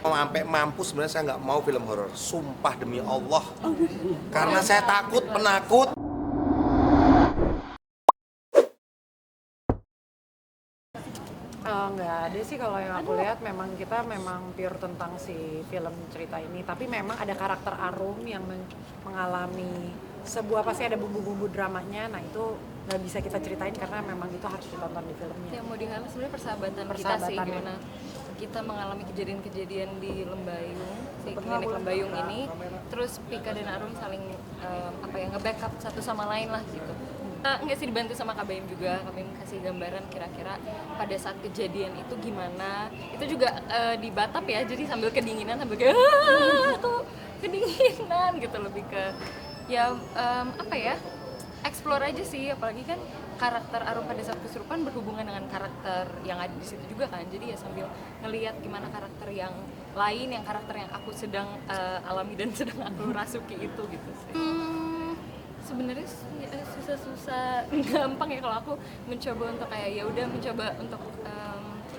Sampai mampu sebenarnya saya nggak mau film horor, sumpah demi Allah, karena saya takut, penakut. Nggak ada sih kalau yang aku lihat, memang kita memang pure tentang si film cerita ini, tapi memang ada karakter Arum yang mengalami sebuah, pasti ada bumbu-bumbu dramanya. Nah itu nggak bisa kita ceritain karena memang itu harus ditonton di filmnya. Yang mau diangkat sebenarnya persahabatan kita sih, gimana kita mengalami kejadian-kejadian di Lembayung, si klinik Lembayung ini, terus Pika dan Arum saling nge-backup satu sama lain lah gitu. Nggak sih, dibantu sama KBM juga, KBM kasih gambaran kira-kira pada saat kejadian itu gimana. Itu juga di Batam ya, jadi sambil kedinginan, sambil kayak tuh kedinginan gitu, lebih ke explore aja sih. Apalagi kan karakter Arum pada saat kesurupan berhubungan dengan karakter yang ada di situ juga kan, jadi ya sambil ngelihat gimana karakter yang lain, yang karakter yang aku sedang alami dan sedang aku rasuki itu gitu sih. Sebenarnya susah-susah gampang ya kalau aku mencoba untuk kayak ya udah mencoba untuk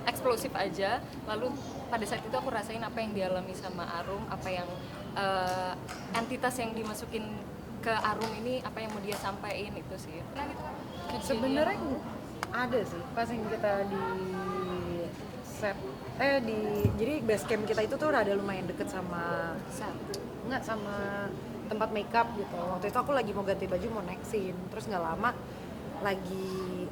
eksplosif aja, lalu pada saat itu aku rasain apa yang dialami sama Arum, apa yang entitas yang dimasukin ke Arum ini, apa yang mau dia sampaikan itu sih. Nah, gitu. Sebenarnya ada sih pas yang kita di set jadi base camp kita itu tuh ada lumayan deket sama sama tempat makeup gitu. Waktu itu aku lagi mau ganti baju, mau naik scene, terus nggak lama lagi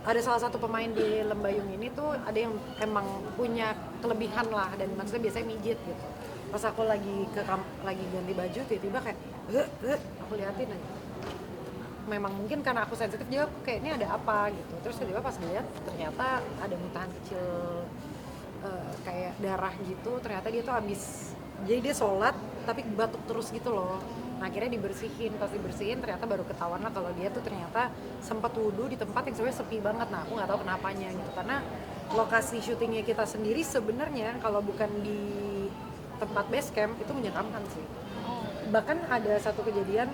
ada salah satu pemain di Lembayung ini tuh ada yang emang punya kelebihan lah, dan maksudnya biasanya mijit gitu. Pas aku lagi ganti baju, tiba-tiba kayak aku liatin aja. Memang mungkin karena aku sensitif, dia kayak ini ada apa gitu. Terus tiba-tiba pas dilihat ternyata ada muntahan kecil kayak darah gitu. Ternyata dia tuh habis, jadi dia sholat tapi batuk terus gitu loh. Nah akhirnya dibersihin, pas dibersihin ternyata baru ketahuan lah kalau dia tuh ternyata sempat wudhu di tempat yang sebenarnya sepi banget. Nah aku nggak tahu kenapanya gitu, karena lokasi syutingnya kita sendiri sebenarnya kalau bukan di tempat base camp itu menyeramkan sih. Bahkan ada satu kejadian,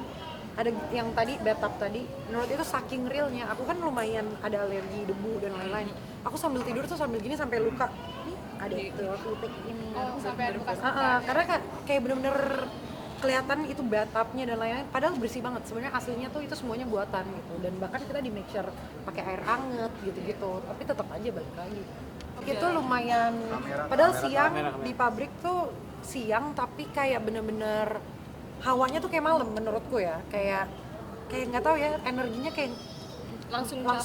ada yang tadi bathtub tadi, menurut itu saking realnya, aku kan lumayan ada alergi debu dan lain-lain. Aku sambil tidur tuh sambil gini sampai luka. Nih ada itu aku ini. Sampai ada bekas. Karena kayak bener-bener kelihatan itu bathtubnya dan lain-lain, padahal bersih banget. Sebenarnya aslinya tuh itu semuanya buatan gitu, dan bahkan kita di make sure pakai air hangat gitu-gitu, tapi tetap aja balik lagi. Itu lumayan, padahal siang di pabrik tuh siang, tapi kayak bener-bener hawanya tuh kayak malam menurutku ya, kayak nggak tahu ya, energinya kayak langsung nggak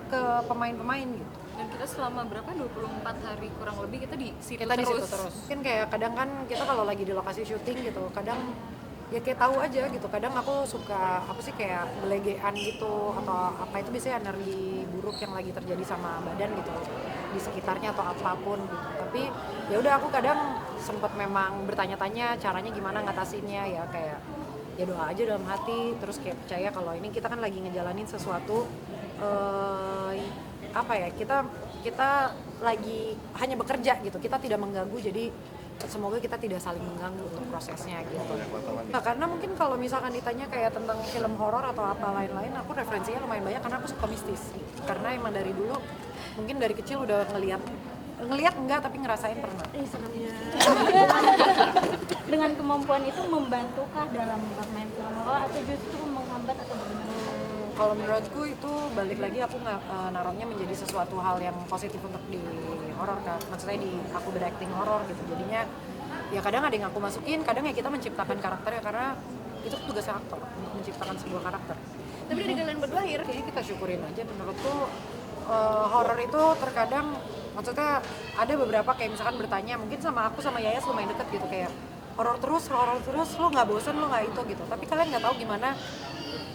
ke pemain-pemain gitu. Dan kita selama berapa, 24 hari kurang lebih kita di situ terus. Mungkin kayak kadang kan kita kalau lagi di lokasi syuting gitu, kadang ya kayak tahu aja gitu, kadang aku suka apa sih kayak belegean gitu atau apa, itu biasanya energi buruk yang lagi terjadi sama badan gitu di sekitarnya atau apapun gitu. Tapi ya udah, aku kadang sempat memang bertanya-tanya caranya gimana ngatasinnya, ya kayak ya doa aja dalam hati, terus kayak percaya kalau ini kita kan lagi ngejalanin sesuatu kita lagi hanya bekerja gitu, kita tidak mengganggu, jadi semoga kita tidak saling mengganggu untuk prosesnya gitu. Nah, karena mungkin kalau misalkan ditanya kayak tentang film horor atau apa lain-lain, aku referensinya lumayan banyak karena aku suka mistis. Karena emang dari dulu, mungkin dari kecil udah ngelihat enggak, tapi ngerasain pernah. Seremnya. Dengan kemampuan itu membantukah dalam bermain film horor atau justru menghambat atau bagaimana? Kalau menurutku itu balik lagi, aku nggak naruhnya menjadi sesuatu hal yang positif untuk di horor kan. Maksudnya di aku berakting horor gitu. Jadinya ya kadang ada yang aku masukin, kadang ya kita menciptakan karakternya, karena itu tugas aktor untuk menciptakan sebuah karakter. Tapi dari kalian berdua akhirnya Kayaknya kita syukurin aja. Menurutku horor itu terkadang, maksudnya ada beberapa kayak misalkan bertanya, mungkin sama aku sama Yayas lumayan deket gitu, kayak horor terus lo nggak bosan, lo nggak itu gitu. Tapi kalian nggak tahu gimana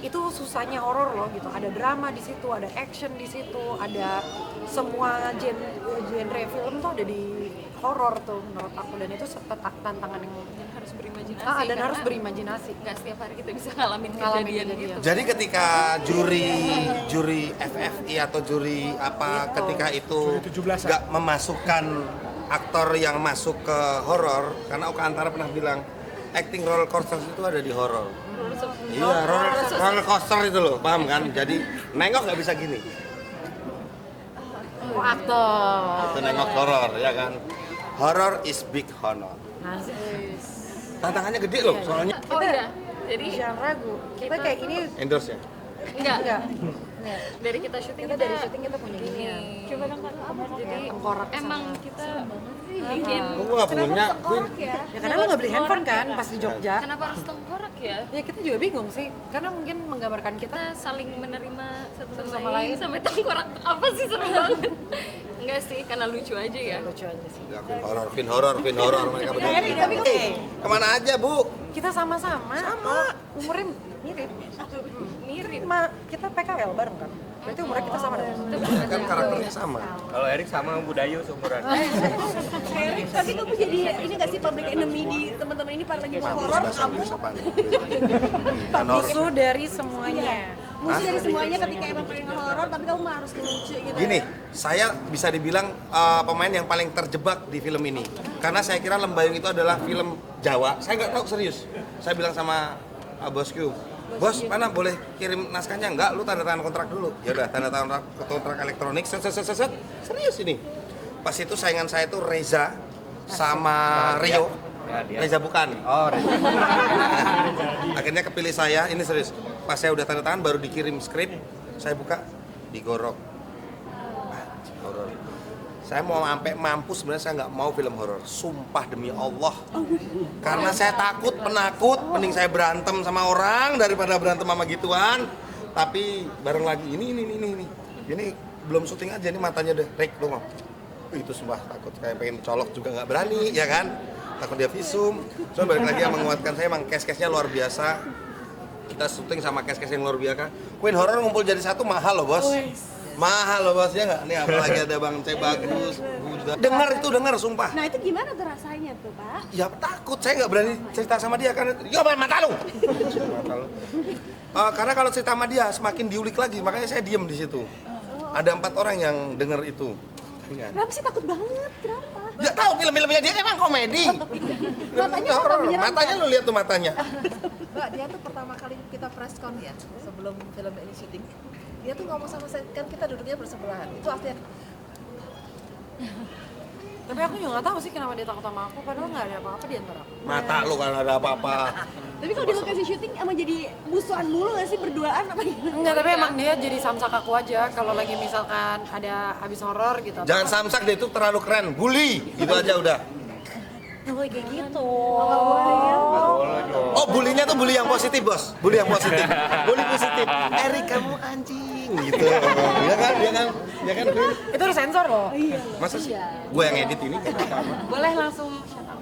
itu susahnya horor loh gitu. Ada drama di situ, ada action di situ, ada semua genre film tuh ada di horor tuh menurut aku, dan itu tantangan yang harus berimajinasi. Dan harus berimajinasi. Nggak setiap hari kita bisa ngalamin kejadian gitu. Jadi ketika juri FFI atau juri apa gitu, ketika itu nggak memasukkan aktor yang masuk ke horor, karena Oka Antara pernah bilang acting roller coaster itu ada di horor. Iya, roller coaster itu loh, paham kan? Jadi nengok nggak bisa gini. Aktor. Itu nengok horor, ya kan? Horror is big honor. Asik. Tantangannya gede loh, soalnya Oh iya, jadi Jangan ragu. Kita kayak ini endorse ya. enggak, enggak. dari kita syuting Kita dari syuting kita punya gini. ginian. Coba dong kalau apa Jadi tengkorak emang sama. kita bikin Gue nggak punya. Ya karena lu nggak beli handphone kan pas di Jogja. kenapa harus tengkorak ya? Ya kita juga bingung sih, karena mungkin menggambarkan kita Kita saling menerima satu Satu sama sama lain lain. sampai tengkorak apa sih seru banget. Enggak sih, karena lucu aja ya. lucu aja sih. Ya, Queen horror mereka berdua. Tapi oke, Kemana aja bu? kita sama-sama. Sama. Umurnya mirip. Mirip. Kita PKL bareng kan? Berarti umurnya kita sama dong. Kan karakternya sama. Kalau Erik sama Budayu seumuran. Tapi kamu jadi ini nggak sih public enemy di teman-teman ini pas lagi mau horor Bahasa kamu Inggris apaan? Honor. Musuh dari semuanya. musuh dari semuanya ketika emang pengen horor tapi kamu mah harus lucu gitu. Gini, saya bisa dibilang pemain yang paling terjebak di film ini. Karena saya kira Lembayung itu adalah film Jawa. Saya nggak tahu serius. Saya bilang sama bosku, bos mana boleh kirim naskahnya? Enggak, lu tanda tangan kontrak dulu. Ya udah, tanda tangan kontrak elektronik. Set. Serius ini. Pas itu saingan saya itu Reza sama Rio. Ya, dia. Reza bukan. Oh, Akhirnya kepilih saya, ini serius. Pas saya udah tanda tangan baru dikirim skrip, saya buka, digorok. Anjing, horor. Saya mau sampai mampu sebenarnya saya nggak mau film horor. Sumpah demi Allah. Karena saya takut, penakut, mending saya berantem sama orang daripada berantem sama gituan. Tapi bareng lagi ini. Ini belum syuting aja, ini matanya udah rek doang. Itu sumpah takut, kayak pengen colok juga nggak berani, ya kan? Takut dia visum. Cuma balik lagi yang menguatkan saya emang case-case-nya luar biasa. Kita syuting sama case-case yang luar biasa. Queen horror ngumpul jadi satu mahal loh bos. Mahal loh bos, ya nggak? Nih apalagi ada Bang C bagus. Dengar sumpah. Nah itu gimana tuh rasanya tuh Pak? Ya takut, saya nggak berani cerita sama dia karena ya apa mata lu. Karena kalau cerita sama dia semakin diulik lagi, makanya saya diem di situ. Ada 4 orang yang dengar itu. Kenapa sih takut banget? Kenapa? Ya tahu film-filmnya dia emang komedi. Matanya Horor. suka menyeramkan. Matanya lu lihat tuh matanya. Mbak, dia tuh pertama kali kita press con ya, sebelum film ini syuting. Dia tuh ngomong sama saya, kan kita duduknya bersebelahan. Itu artinya Tapi aku juga nggak tahu sih kenapa dia takut sama aku, padahal nggak ada apa-apa di antara aku. Mata lu kalau ada apa-apa. Tapi kalau di lokasi syuting emang jadi musuhan mulu nggak sih berduaan apa gimana? Enggak, tapi emang dia jadi samsak aku aja kalau lagi misalkan ada habis horor gitu. Jangan samsak deh, itu terlalu keren. Bully, gitu aja udah. Nggak boleh kayak gitu. Oh, bulinya tuh bully yang positif, bos. Bully yang positif. Bully positif. Erik kamu anjing gitu. Iya kan? Iya kan, Queen? Itu harus sensor loh. Masa sih? Gue yang edit ini kayak apa? Boleh langsung.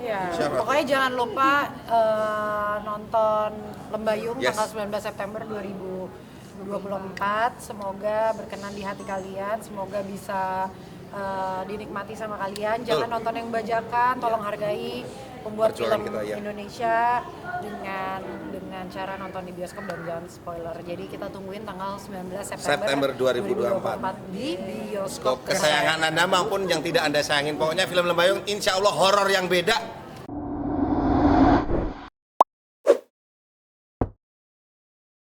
Ya. Syarat. Pokoknya jangan lupa nonton Lembayung Yes. tanggal 19 September 2024. Semoga berkenan di hati kalian. Semoga bisa dinikmati sama kalian. Jangan Betul. nonton yang bajakan. Tolong hargai pembuat Perjuangan film kita, ya. Indonesia dengan cara nonton di bioskop dan jangan spoiler. Jadi kita tungguin tanggal 19 September 2024 di bioskop kesayangan Anda maupun yang tidak Anda sayangin. Pokoknya film Lembayung insya Allah horor yang beda.